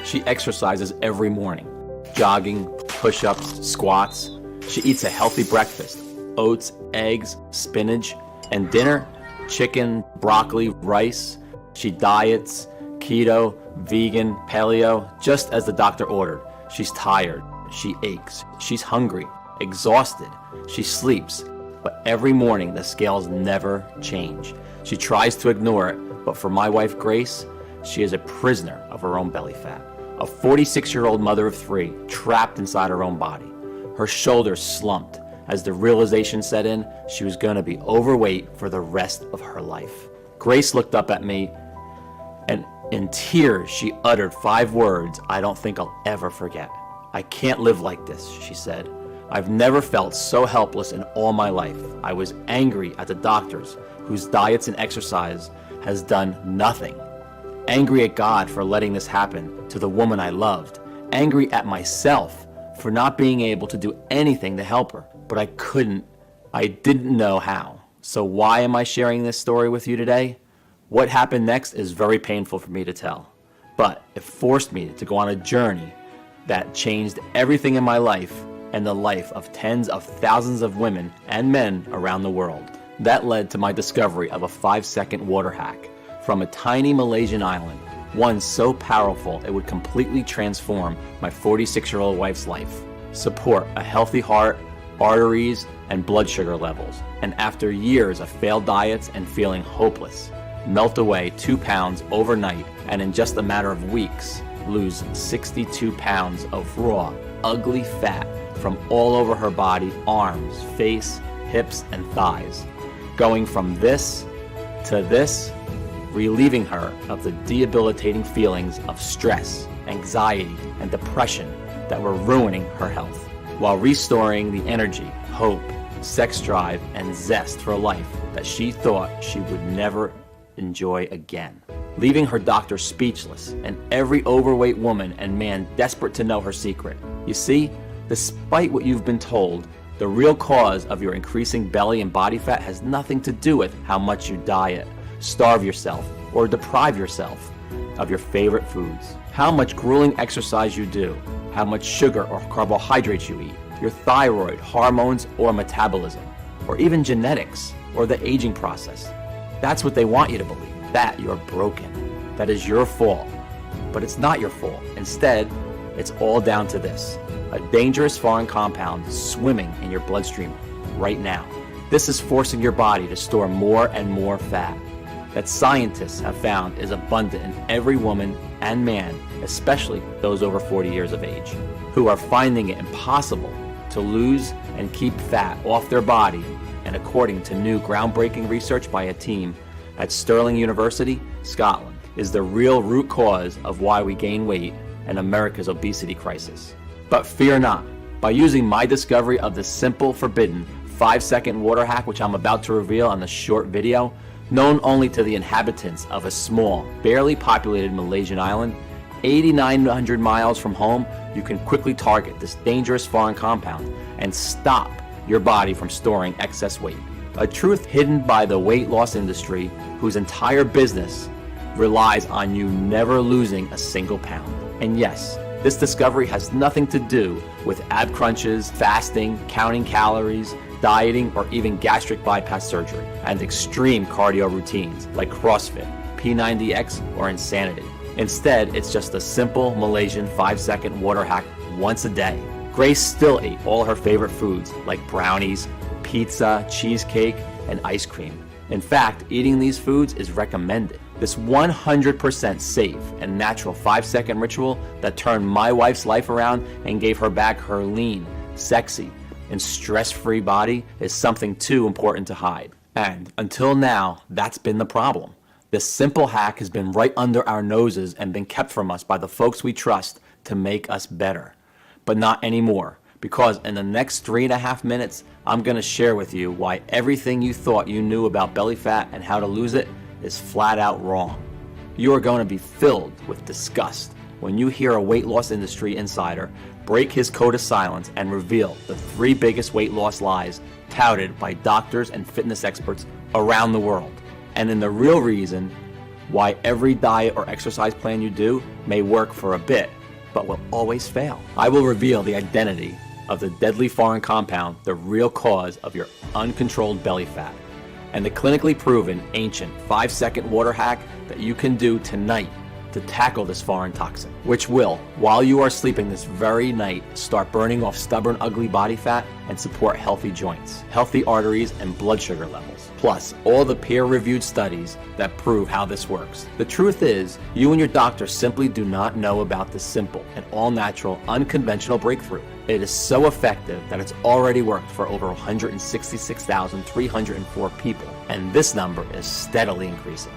She exercises every morning, jogging, push-ups, squats. She eats a healthy breakfast, oats, eggs, spinach, and dinner, chicken, broccoli, rice. She diets, keto, vegan, paleo, just as the doctor ordered. She's tired, she aches, she's hungry, exhausted, she sleeps, but every morning the scales never change. She tries to ignore it, but for my wife Grace, she is a prisoner of her own belly fat. A 46-year-old mother of 3, trapped inside her own body. Her shoulders slumped as the realization set in she was going to be overweight for the rest of her life. Grace looked up at me, and in tears she uttered 5 words I don't think I'll ever forget. "I can't live like this," she said. "I've never felt so helpless in all my life. I was angry at the doctors whose diets and exercise has done nothing. Angry at God for letting this happen to the woman I loved. Angry at myself for not being able to do anything to help her. But I didn't know how. So why am I sharing this story with you today? What happened next is very painful for me to tell. But it forced me to go on a journey that changed everything in my life and the life of tens of thousands of women and men around the world. That led to my discovery of a 5-second water hack from a tiny Malaysian island, one so powerful it would completely transform my 46-year-old wife's life, support a healthy heart, arteries, and blood sugar levels, and after years of failed diets and feeling hopeless, melt away 2 pounds overnight, and in just a matter of weeks, lose 62 pounds of raw, ugly fat from all over her body, arms, face, hips, and thighs. Going from this to this, relieving her of the debilitating feelings of stress, anxiety, and depression that were ruining her health, while restoring the energy, hope, sex drive, and zest for life that she thought she would never enjoy again. Leaving her doctor speechless and every overweight woman and man desperate to know her secret. You see, despite what you've been told, the real cause of your increasing belly and body fat has nothing to do with how much you diet, starve yourself, or deprive yourself of your favorite foods, how much grueling exercise you do, how much sugar or carbohydrates you eat, your thyroid, hormones, or metabolism, or even genetics, or the aging process. That's what they want you to believe, that you're broken, that is your fault. But it's not your fault. Instead, it's all down to this: a dangerous foreign compound swimming in your bloodstream right now. This is forcing your body to store more and more fat that scientists have found is abundant in every woman and man, especially those over 40 years of age, who are finding it impossible to lose and keep fat off their body. And according to new groundbreaking research by a team at Stirling University, Scotland, is the real root cause of why we gain weight and America's obesity crisis. But fear not. By using my discovery of the simple, forbidden 5-second water hack, which I'm about to reveal on the short video, known only to the inhabitants of a small, barely populated Malaysian island, 8,900 miles from home, you can quickly target this dangerous foreign compound and stop your body from storing excess weight. A truth hidden by the weight loss industry, whose entire business relies on you never losing a single pound. And yes, this discovery has nothing to do with ab crunches, fasting, counting calories, dieting, or even gastric bypass surgery, and extreme cardio routines like CrossFit, P90X, or Insanity. Instead, it's just a simple Malaysian 5-second water hack once a day. Grace still ate all her favorite foods like brownies, pizza, cheesecake, and ice cream. In fact, eating these foods is recommended. This 100% safe and natural 5-second ritual that turned my wife's life around and gave her back her lean, sexy, and stress-free body is something too important to hide. And until now, that's been the problem. This simple hack has been right under our noses and been kept from us by the folks we trust to make us better. But not anymore, because in the next 3.5 minutes, I'm going to share with you why everything you thought you knew about belly fat and how to lose it is flat out wrong. You are going to be filled with disgust when you hear a weight loss industry insider break his code of silence and reveal the 3 biggest weight loss lies touted by doctors and fitness experts around the world. And in the real reason why every diet or exercise plan you do may work for a bit, but will always fail. I will reveal the identity of the deadly foreign compound, the real cause of your uncontrolled belly fat, and the clinically proven ancient 5-second water hack that you can do tonight to tackle this foreign toxin, which will, while you are sleeping this very night, start burning off stubborn, ugly body fat and support healthy joints, healthy arteries, and blood sugar levels. Plus, all the peer-reviewed studies that prove how this works. The truth is, you and your doctor simply do not know about this simple and all-natural, unconventional breakthrough. It is so effective that it's already worked for over 166,304 people, and this number is steadily increasing.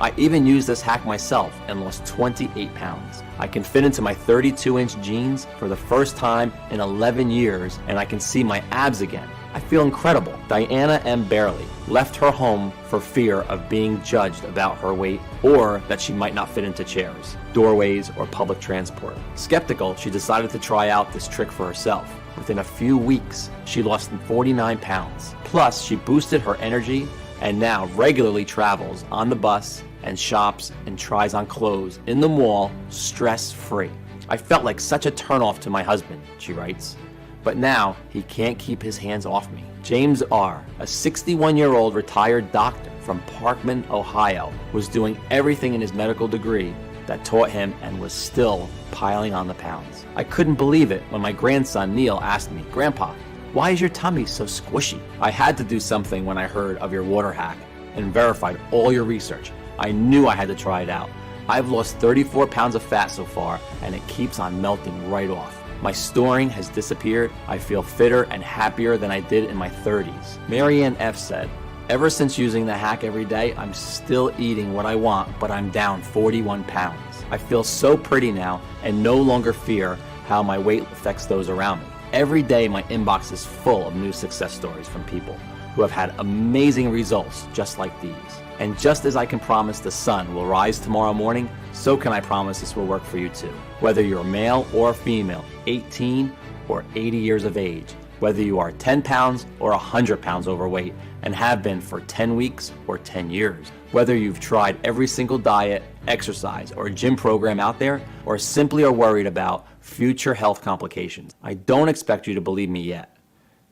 I even used this hack myself and lost 28 pounds. I can fit into my 32-inch jeans for the first time in 11 years, and I can see my abs again. I feel incredible. Diana M. Barely left her home for fear of being judged about her weight or that she might not fit into chairs, doorways, or public transport. Skeptical, she decided to try out this trick for herself. Within a few weeks, she lost 49 pounds. Plus, she boosted her energy and now regularly travels on the bus and shops and tries on clothes in the mall stress-free. I felt like such a turnoff to my husband, she writes, but now he can't keep his hands off me. James R., a 61-year-old retired doctor from Parkman, Ohio, was doing everything in his medical degree that taught him and was still piling on the pounds. I couldn't believe it when my grandson Neil asked me, "Grandpa, why is your tummy so squishy?" I had to do something when I heard of your water hack and verified all your research. I knew I had to try it out. I've lost 34 pounds of fat so far, and it keeps on melting right off. My storing has disappeared. I feel fitter and happier than I did in my 30s. Marianne F. said, "Ever since using the hack every day, I'm still eating what I want, but I'm down 41 pounds. I feel so pretty now and no longer fear how my weight affects those around me. Every day my inbox is full of new success stories from people who have had amazing results just like these. And just as I can promise the sun will rise tomorrow morning, so can I promise this will work for you too. Whether you're male or female, 18 or 80 years of age, whether you are 10 pounds or 100 pounds overweight and have been for 10 weeks or 10 years, whether you've tried every single diet, exercise, or gym program out there, or simply are worried about future health complications. I don't expect you to believe me yet.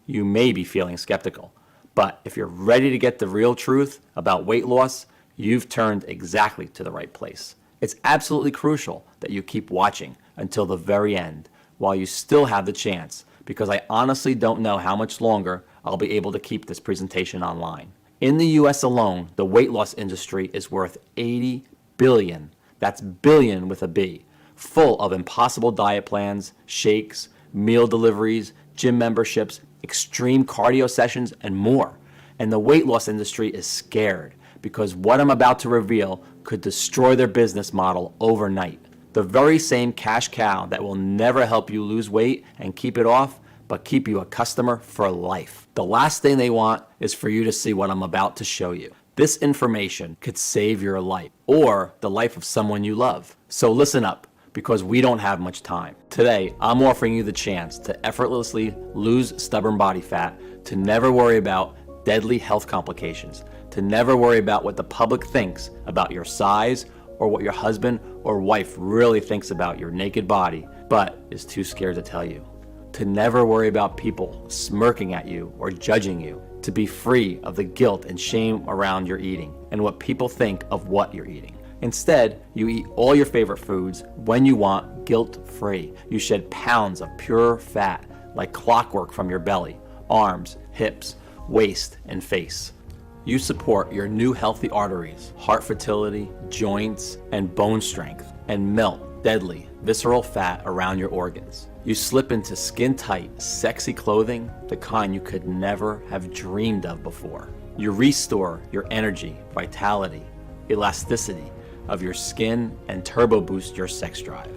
You may be feeling skeptical, but if you're ready to get the real truth about weight loss, you've turned exactly to the right place. It's absolutely crucial that you keep watching until the very end while you still have the chance, because I honestly don't know how much longer I'll be able to keep this presentation online. In the US alone, the weight loss industry is worth $80 billion. That's billion with a B. Full of impossible diet plans, shakes, meal deliveries, gym memberships, extreme cardio sessions, and more. And the weight loss industry is scared because what I'm about to reveal could destroy their business model overnight. The very same cash cow that will never help you lose weight and keep it off, but keep you a customer for life. The last thing they want is for you to see what I'm about to show you. This information could save your life or the life of someone you love. So listen up, because we don't have much time. Today, I'm offering you the chance to effortlessly lose stubborn body fat, to never worry about deadly health complications, to never worry about what the public thinks about your size or what your husband or wife really thinks about your naked body, but is too scared to tell you. To never worry about people smirking at you or judging you, to be free of the guilt and shame around your eating and what people think of what you're eating. Instead, you eat all your favorite foods when you want, guilt-free. You shed pounds of pure fat like clockwork from your belly, arms, hips, waist, and face. You support your new healthy arteries, heart fertility, joints, and bone strength, and melt deadly, visceral fat around your organs. You slip into skin-tight, sexy clothing, the kind you could never have dreamed of before. You restore your energy, vitality, elasticity of your skin, and turbo boost your sex drive.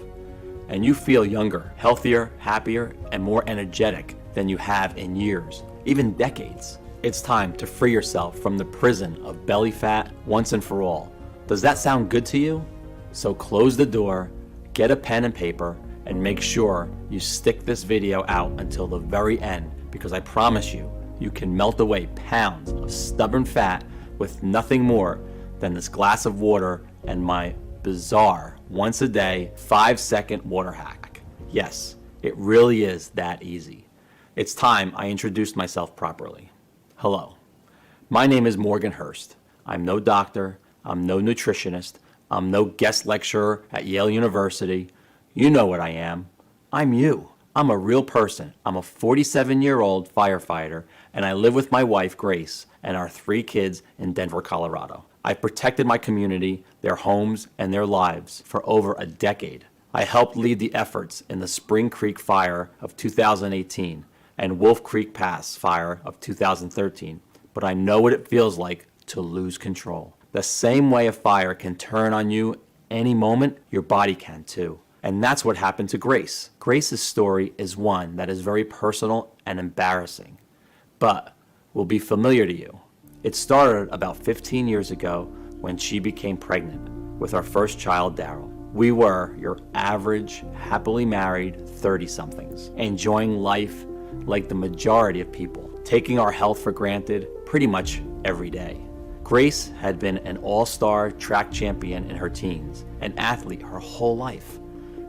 And you feel younger, healthier, happier, and more energetic than you have in years, even decades. It's time to free yourself from the prison of belly fat once and for all. Does that sound good to you? So close the door, get a pen and paper, and make sure you stick this video out until the very end, because I promise you, you can melt away pounds of stubborn fat with nothing more than this glass of water and my bizarre once a day 5-second water hack. Yes, it really is that easy. It's time I introduced myself properly. Hello, my name is Morgan Hurst. I'm no doctor, I'm no nutritionist, I'm no guest lecturer at Yale University. You know what I am. I'm you. I'm a real person. I'm a 47-year-old firefighter, and I live with my wife, Grace, and our 3 kids in Denver, Colorado. I've protected my community, their homes, and their lives for over a decade. I helped lead the efforts in the Spring Creek Fire of 2018 and Wolf Creek Pass Fire of 2013, but I know what it feels like to lose control. The same way a fire can turn on you any moment, your body can too. And that's what happened to Grace. Grace's story is one that is very personal and embarrassing, but will be familiar to you. It started about 15 years ago when she became pregnant with our first child, Daryl. We were your average, happily married 30-somethings, enjoying life like the majority of people, taking our health for granted pretty much every day. Grace had been an all-star track champion in her teens, an athlete her whole life.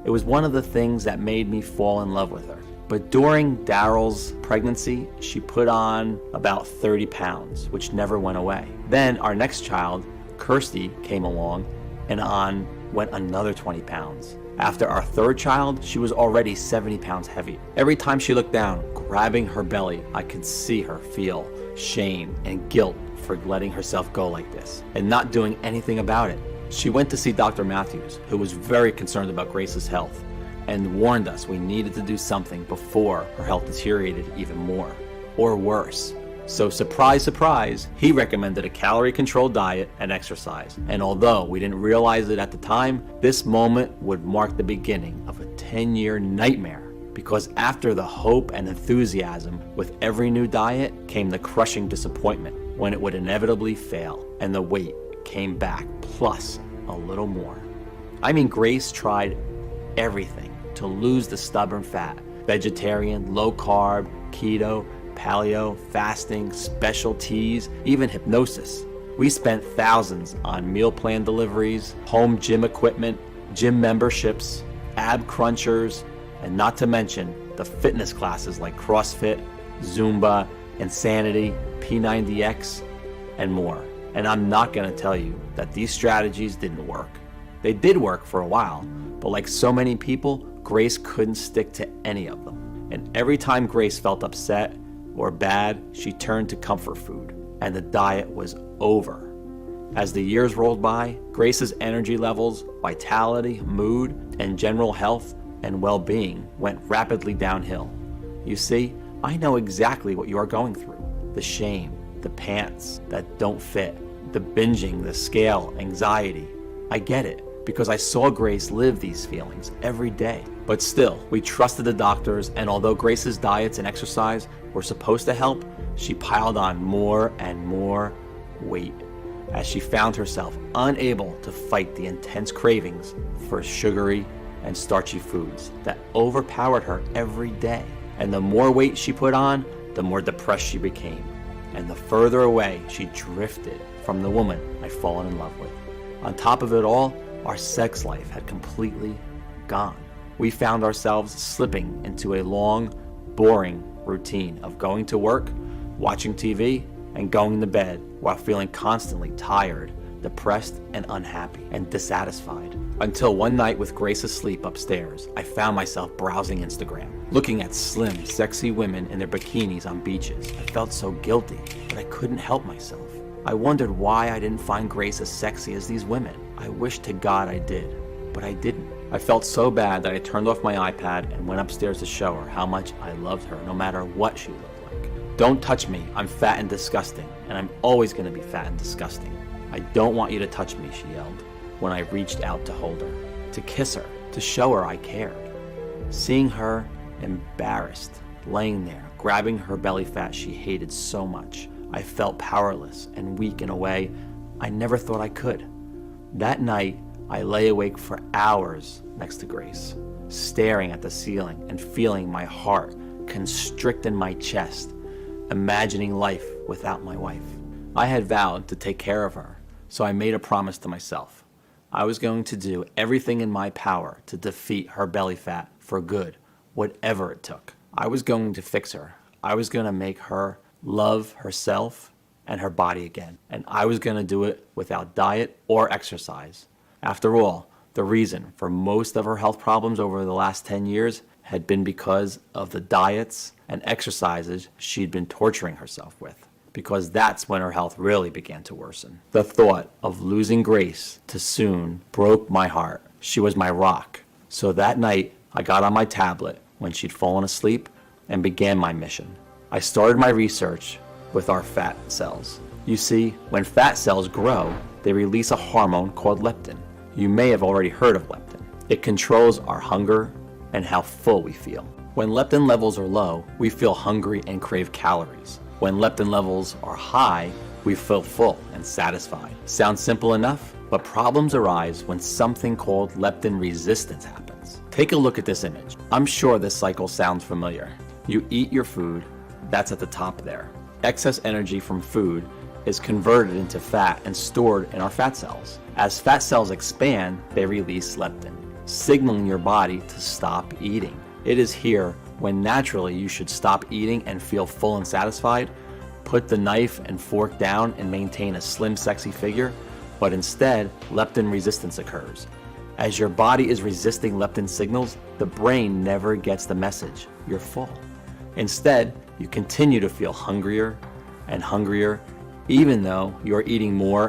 It was one of the things that made me fall in love with her. But during Daryl's pregnancy, she put on about 30 pounds, which never went away. Then our next child, Kirsty, came along, and on went another 20 pounds. After our third child, she was already 70 pounds heavier. Every time she looked down, grabbing her belly, I could see her feel shame and guilt for letting herself go like this and not doing anything about it. She went to see Dr. Matthews, who was very concerned about Grace's health and warned us we needed to do something before her health deteriorated even more, or worse. So surprise, surprise, he recommended a calorie-controlled diet and exercise. And although we didn't realize it at the time, this moment would mark the beginning of a 10-year nightmare. Because after the hope and enthusiasm with every new diet came the crushing disappointment when it would inevitably fail and the weight came back plus a little more. I mean, Grace tried everything to lose the stubborn fat. Vegetarian, low carb, keto, paleo, fasting, special teas, even hypnosis. We spent thousands on meal plan deliveries, home gym equipment, gym memberships, ab crunchers, and not to mention the fitness classes like CrossFit, Zumba, Insanity, P90X, and more. And I'm not going to tell you that these strategies didn't work. They did work for a while, but like so many people, Grace couldn't stick to any of them. And every time Grace felt upset or bad, she turned to comfort food, and the diet was over. As the years rolled by, Grace's energy levels, vitality, mood, and general health and well-being went rapidly downhill. You see, I know exactly what you are going through. The shame, the pants that don't fit, the binging, the scale, anxiety. I get it, because I saw Grace live these feelings every day. But still, we trusted the doctors, and although Grace's diets and exercise were supposed to help, she piled on more and more weight as she found herself unable to fight the intense cravings for sugary and starchy foods that overpowered her every day. And the more weight she put on, the more depressed she became, and the further away she drifted from the woman I'd fallen in love with. On top of it all, our sex life had completely gone. We found ourselves slipping into a long, boring routine of going to work, watching TV, and going to bed while feeling constantly tired, depressed, and unhappy, and dissatisfied. Until one night with Grace asleep upstairs, I found myself browsing Instagram, looking at slim, sexy women in their bikinis on beaches. I felt so guilty, but I couldn't help myself. I wondered why I didn't find Grace as sexy as these women. I wished to God I did, but I didn't. I felt so bad that I turned off my iPad and went upstairs to show her how much I loved her, no matter what she looked like. Don't touch me, I'm fat and disgusting, and I'm always gonna be fat and disgusting. I don't want you to touch me, she yelled, when I reached out to hold her, to kiss her, to show her I cared. Seeing her embarrassed, laying there, grabbing her belly fat she hated so much, I felt powerless and weak in a way I never thought I could. That night, I lay awake for hours next to Grace, staring at the ceiling and feeling my heart constrict in my chest, imagining life without my wife. I had vowed to take care of her, So I made a promise to myself. I was going to do everything in my power to defeat her belly fat for good, whatever it took. I was going to fix her. I was going to make her love herself and her body again. And I was going to do it without diet or exercise. After all, the reason for most of her health problems over the last 10 years had been because of the diets and exercises she'd been torturing herself with. Because that's when her health really began to worsen. The thought of losing Grace too soon broke my heart. She was my rock. So that night, I got on my tablet when she'd fallen asleep and began my mission. I started my research with our fat cells. You see, when fat cells grow, they release a hormone called leptin. You may have already heard of leptin. It controls our hunger and how full we feel. When leptin levels are low, we feel hungry and crave calories. When leptin levels are high, we feel full and satisfied. Sounds simple enough, but problems arise when something called leptin resistance happens. Take a look at this image. I'm sure this cycle sounds familiar. You eat your food, that's at the top there. Excess energy from food is converted into fat and stored in our fat cells. As fat cells expand, they release leptin, signaling your body to stop eating. It is here when naturally you should stop eating and feel full and satisfied, put the knife and fork down and maintain a slim, sexy figure, but instead, leptin resistance occurs. As your body is resisting leptin signals, the brain never gets the message, you're full. Instead, you continue to feel hungrier and hungrier, even though you're eating more